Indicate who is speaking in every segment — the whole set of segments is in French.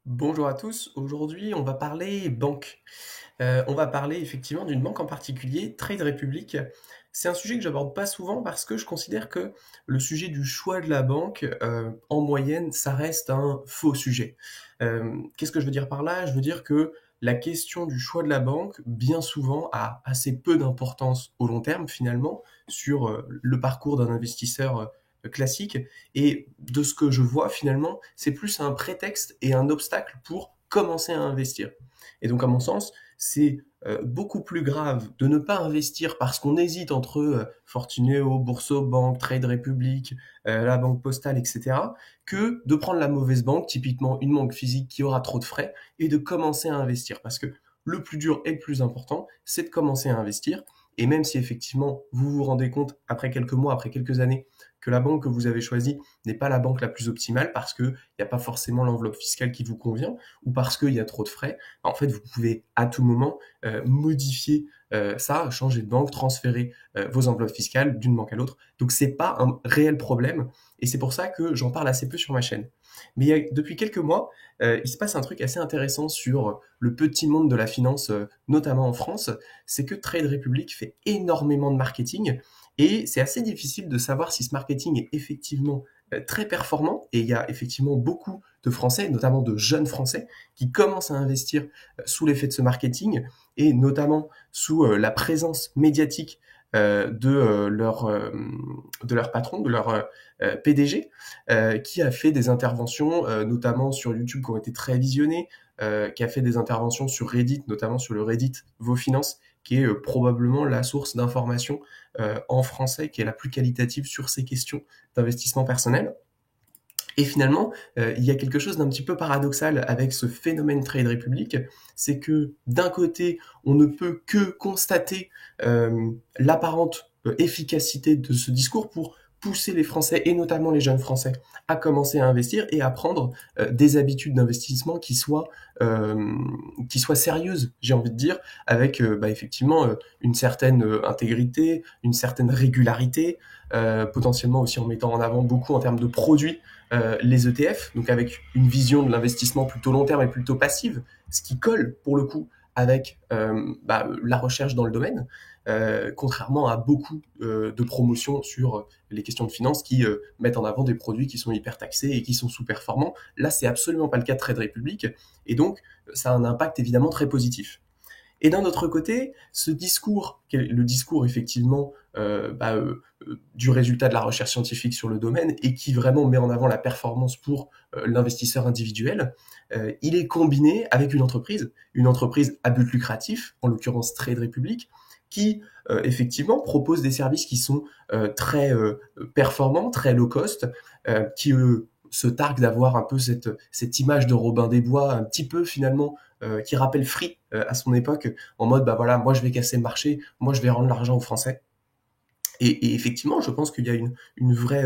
Speaker 1: Bonjour à tous, aujourd'hui on va parler banque. On va parler effectivement d'une banque en particulier, Trade Republic. C'est un sujet que j'aborde pas souvent parce que je considère que le sujet du choix de la banque, en moyenne, ça reste un faux sujet. Qu'est-ce que je veux dire par là? Je veux dire que la question du choix de la banque, bien souvent, a assez peu d'importance au long terme finalement sur le parcours d'un investisseur classique. Et de ce que je vois finalement, c'est plus un prétexte et un obstacle pour commencer à investir. Et donc à mon sens, c'est beaucoup plus grave de ne pas investir parce qu'on hésite entre Fortuneo, Boursorama, Trade Republic, la Banque Postale, etc., que de prendre la mauvaise banque, typiquement une banque physique qui aura trop de frais, et de commencer à investir. Parce que le plus dur et le plus important, c'est de commencer à investir. Et même si effectivement vous vous rendez compte après quelques mois, après quelques années, que la banque que vous avez choisie n'est pas la banque la plus optimale parce qu'il n'y a pas forcément l'enveloppe fiscale qui vous convient ou parce qu'il y a trop de frais, en fait, vous pouvez à tout moment modifier ça, changer de banque, transférer vos enveloppes fiscales d'une banque à l'autre. Donc c'est pas un réel problème et c'est pour ça que j'en parle assez peu sur ma chaîne. Mais depuis quelques mois, il se passe un truc assez intéressant sur le petit monde de la finance, notamment en France, c'est que Trade Republic fait énormément de marketing et c'est assez difficile de savoir si ce marketing est effectivement très performant et il y a effectivement beaucoup de Français, notamment de jeunes Français, qui commencent à investir sous l'effet de ce marketing et notamment sous la présence médiatique de leur patron, de leur PDG, qui a fait des interventions, notamment sur YouTube, qui ont été très visionnées, qui a fait des interventions sur Reddit, notamment sur le Reddit Vos Finances, qui est probablement la source d'information en français qui est la plus qualitative sur ces questions d'investissement personnel. Et finalement, il y a quelque chose d'un petit peu paradoxal avec ce phénomène Trade Republic, c'est que d'un côté, on ne peut que constater l'apparente efficacité de ce discours pour pousser les Français, et notamment les jeunes Français, à commencer à investir et à prendre des habitudes d'investissement qui soient sérieuses, j'ai envie de dire, avec effectivement une certaine intégrité, une certaine régularité, potentiellement aussi en mettant en avant beaucoup en termes de produits les ETF, donc avec une vision de l'investissement plutôt long terme et plutôt passive, ce qui colle pour le coup avec la recherche dans le domaine, contrairement à beaucoup de promotions sur les questions de finance qui mettent en avant des produits qui sont hyper taxés et qui sont sous-performants. Là, c'est absolument pas le cas de Trade Republic, et donc ça a un impact évidemment très positif. Et d'un autre côté, ce discours, le discours effectivement du résultat de la recherche scientifique sur le domaine et qui vraiment met en avant la performance pour l'investisseur individuel, il est combiné avec une entreprise à but lucratif, en l'occurrence Trade Republic, qui effectivement propose des services qui sont très performants, très low cost, qui se targuent d'avoir un peu cette image de Robin des Bois, un petit peu finalement qui rappelle Free à son époque, en mode bah voilà, moi je vais casser le marché, moi je vais rendre l'argent aux Français. Et effectivement, je pense qu'il y a une vraie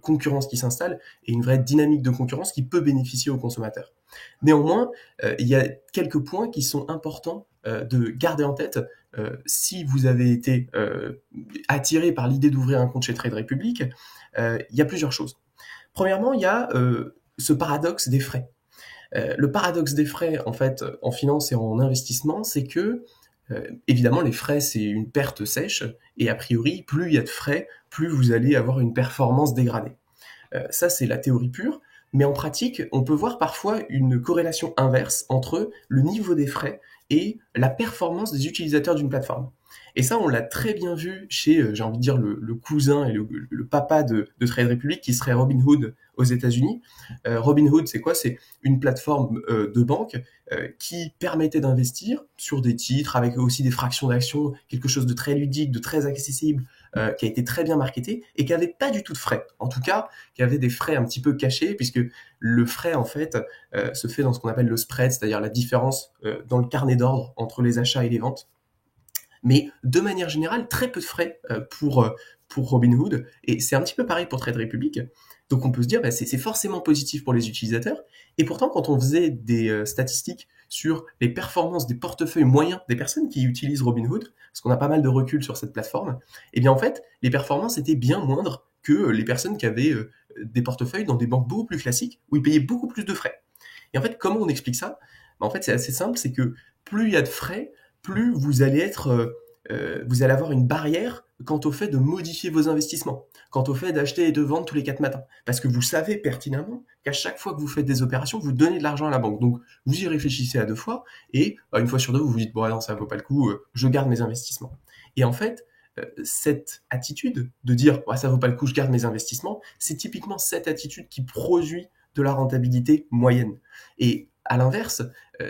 Speaker 1: concurrence qui s'installe et une vraie dynamique de concurrence qui peut bénéficier aux consommateurs. Néanmoins, il y a quelques points qui sont importants de garder en tête si vous avez été attiré par l'idée d'ouvrir un compte chez Trade Republic. Il y a plusieurs choses. Premièrement, il y a ce paradoxe des frais. Le paradoxe des frais, en fait, en finance et en investissement, c'est que, évidemment, les frais, c'est une perte sèche, et a priori, plus il y a de frais, plus vous allez avoir une performance dégradée. Ça, c'est la théorie pure, mais en pratique, on peut voir parfois une corrélation inverse entre le niveau des frais et la performance des utilisateurs d'une plateforme. Et ça, on l'a très bien vu chez, j'ai envie de dire, le cousin et le papa de Trade Republic, qui serait Robinhood aux États-Unis. Robinhood, c'est quoi? C'est une plateforme de banque qui permettait d'investir sur des titres avec aussi des fractions d'actions, quelque chose de très ludique, de très accessible, qui a été très bien marketé et qui avait pas du tout de frais. En tout cas, qui avait des frais un petit peu cachés, puisque le frais, en fait, se fait dans ce qu'on appelle le spread, c'est-à-dire la différence dans le carnet d'ordre entre les achats et les ventes. Mais de manière générale, très peu de frais pour Robinhood, et c'est un petit peu pareil pour Trade Republic. Donc on peut se dire, bah, c'est forcément positif pour les utilisateurs, et pourtant quand on faisait des statistiques sur les performances des portefeuilles moyens des personnes qui utilisent Robinhood, parce qu'on a pas mal de recul sur cette plateforme, et bien en fait, les performances étaient bien moindres que les personnes qui avaient des portefeuilles dans des banques beaucoup plus classiques, où ils payaient beaucoup plus de frais. Et en fait, comment on explique ça? En fait, c'est assez simple, c'est que plus il y a de frais, plus vous allez avoir une barrière quant au fait de modifier vos investissements, quant au fait d'acheter et de vendre tous les 4 matins. Parce que vous savez pertinemment qu'à chaque fois que vous faites des opérations, vous donnez de l'argent à la banque. Donc, vous y réfléchissez à 2 fois, et une fois sur 2, vous vous dites, bon, non, ça vaut pas le coup, je garde mes investissements. Et en fait, cette attitude de dire, ouais, ça vaut pas le coup, je garde mes investissements, c'est typiquement cette attitude qui produit de la rentabilité moyenne. Et à l'inverse,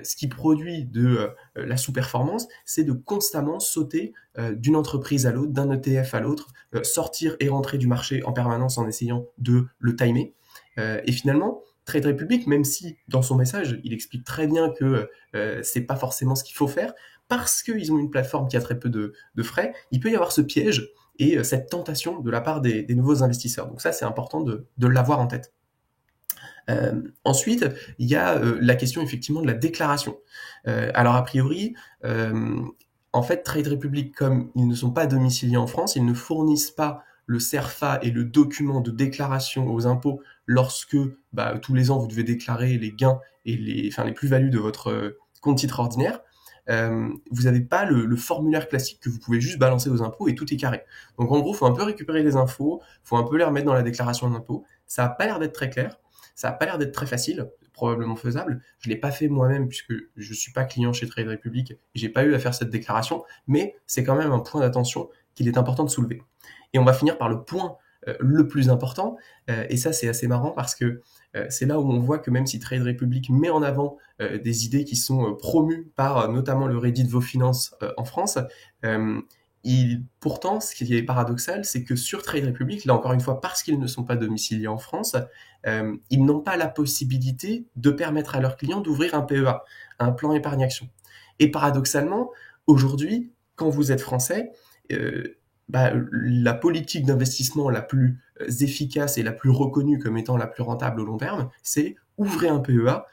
Speaker 1: ce qui produit de la sous-performance, c'est de constamment sauter d'une entreprise à l'autre, d'un ETF à l'autre, sortir et rentrer du marché en permanence en essayant de le timer. Et finalement, Trade Republic, même si dans son message, il explique très bien que c'est pas forcément ce qu'il faut faire, parce qu'ils ont une plateforme qui a très peu de frais, il peut y avoir ce piège et cette tentation de la part des nouveaux investisseurs. Donc ça, c'est important de l'avoir en tête. Ensuite, il y a la question effectivement de la déclaration. Alors a priori, en fait, Trade Republic, comme ils ne sont pas domiciliés en France, ils ne fournissent pas le CERFA et le document de déclaration aux impôts lorsque tous les ans vous devez déclarer les gains et les plus-values de votre compte titre ordinaire. Vous n'avez pas le formulaire classique que vous pouvez juste balancer aux impôts et tout est carré. Donc en gros, il faut un peu récupérer les infos, il faut un peu les remettre dans la déclaration d'impôt. Ça n'a pas l'air d'être très clair. Ça n'a pas l'air d'être très facile, probablement faisable. Je ne l'ai pas fait moi-même puisque je ne suis pas client chez Trade Republic et j'ai pas eu à faire cette déclaration, mais c'est quand même un point d'attention qu'il est important de soulever. Et on va finir par le point le plus important, et ça c'est assez marrant parce que c'est là où on voit que même si Trade Republic met en avant des idées qui sont promues par notamment le Reddit Vos Finances en France, pourtant, ce qui est paradoxal, c'est que sur Trade Republic, là encore une fois, parce qu'ils ne sont pas domiciliés en France, ils n'ont pas la possibilité de permettre à leurs clients d'ouvrir un PEA, un plan épargne action. Et paradoxalement, aujourd'hui, quand vous êtes français, la politique d'investissement la plus efficace et la plus reconnue comme étant la plus rentable au long terme, c'est ouvrir un PEA.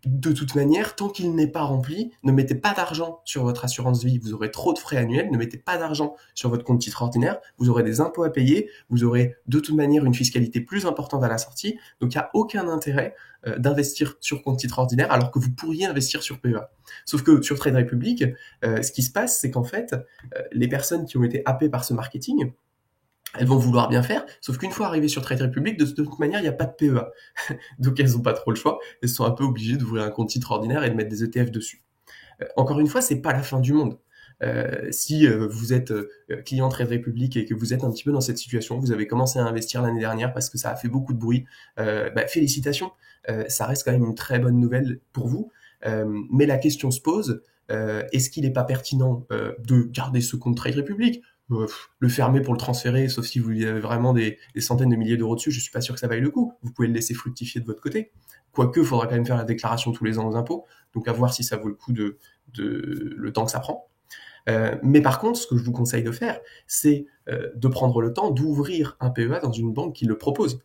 Speaker 1: De toute manière, tant qu'il n'est pas rempli, ne mettez pas d'argent sur votre assurance vie, vous aurez trop de frais annuels, ne mettez pas d'argent sur votre compte titre ordinaire, vous aurez des impôts à payer, vous aurez de toute manière une fiscalité plus importante à la sortie, donc il n'y a aucun intérêt d'investir sur compte titre ordinaire alors que vous pourriez investir sur PEA. Sauf que sur Trade Republic, ce qui se passe, c'est qu'en fait, les personnes qui ont été happées par ce marketing, elles vont vouloir bien faire, sauf qu'une fois arrivées sur Trade Republic, de toute manière, il n'y a pas de PEA. Donc elles n'ont pas trop le choix, elles sont un peu obligées d'ouvrir un compte titre ordinaire et de mettre des ETF dessus. Encore une fois, c'est pas la fin du monde. Si vous êtes client Trade Republic et que vous êtes un petit peu dans cette situation, vous avez commencé à investir l'année dernière parce que ça a fait beaucoup de bruit, félicitations, ça reste quand même une très bonne nouvelle pour vous, mais la question se pose, est-ce qu'il n'est pas pertinent de garder ce compte Trade Republic, le fermer pour le transférer, sauf si vous avez vraiment des centaines de milliers d'euros dessus, je suis pas sûr que ça vaille le coup. Vous pouvez le laisser fructifier de votre côté. Quoique, il faudra quand même faire la déclaration tous les ans aux impôts, donc à voir si ça vaut le coup de le temps que ça prend. Mais par contre, ce que je vous conseille de faire, c'est de prendre le temps d'ouvrir un PEA dans une banque qui le propose.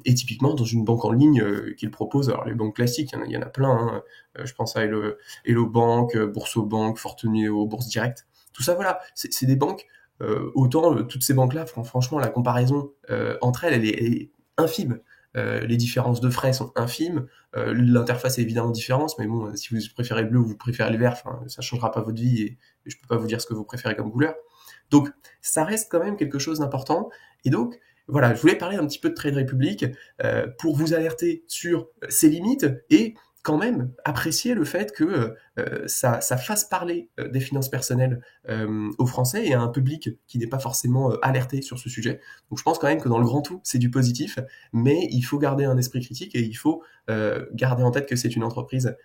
Speaker 1: Et typiquement dans une banque en ligne qui le propose. Alors les banques classiques, il y en a plein. Hein. Je pense à Hello Bank, Bourso-Bank, Fortuneo, Bourse Direct. Tout ça, voilà, c'est des banques. Autant toutes ces banques-là, franchement, la comparaison entre elles, elle est infime. Les différences de frais sont infimes. L'interface est évidemment différente, mais bon, si vous préférez le bleu ou vous préférez le vert, ça changera pas votre vie et je peux pas vous dire ce que vous préférez comme couleur. Donc, ça reste quand même quelque chose d'important. Et donc, voilà, je voulais parler un petit peu de Trade Republic pour vous alerter sur ses limites et quand même apprécier le fait que ça fasse parler des finances personnelles aux Français et à un public qui n'est pas forcément alerté sur ce sujet. Donc je pense quand même que dans le grand tout, c'est du positif, mais il faut garder un esprit critique et il faut garder en tête que c'est une entreprise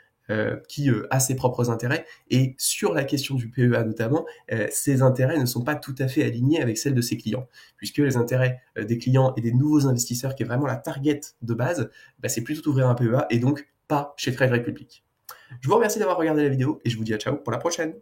Speaker 1: qui a ses propres intérêts. Et sur la question du PEA notamment, ces intérêts ne sont pas tout à fait alignés avec celles de ses clients, puisque les intérêts des clients et des nouveaux investisseurs, qui est vraiment la target de base, c'est plutôt d'ouvrir un PEA et donc pas chez Trade Republic. Je vous remercie d'avoir regardé la vidéo et je vous dis à ciao pour la prochaine.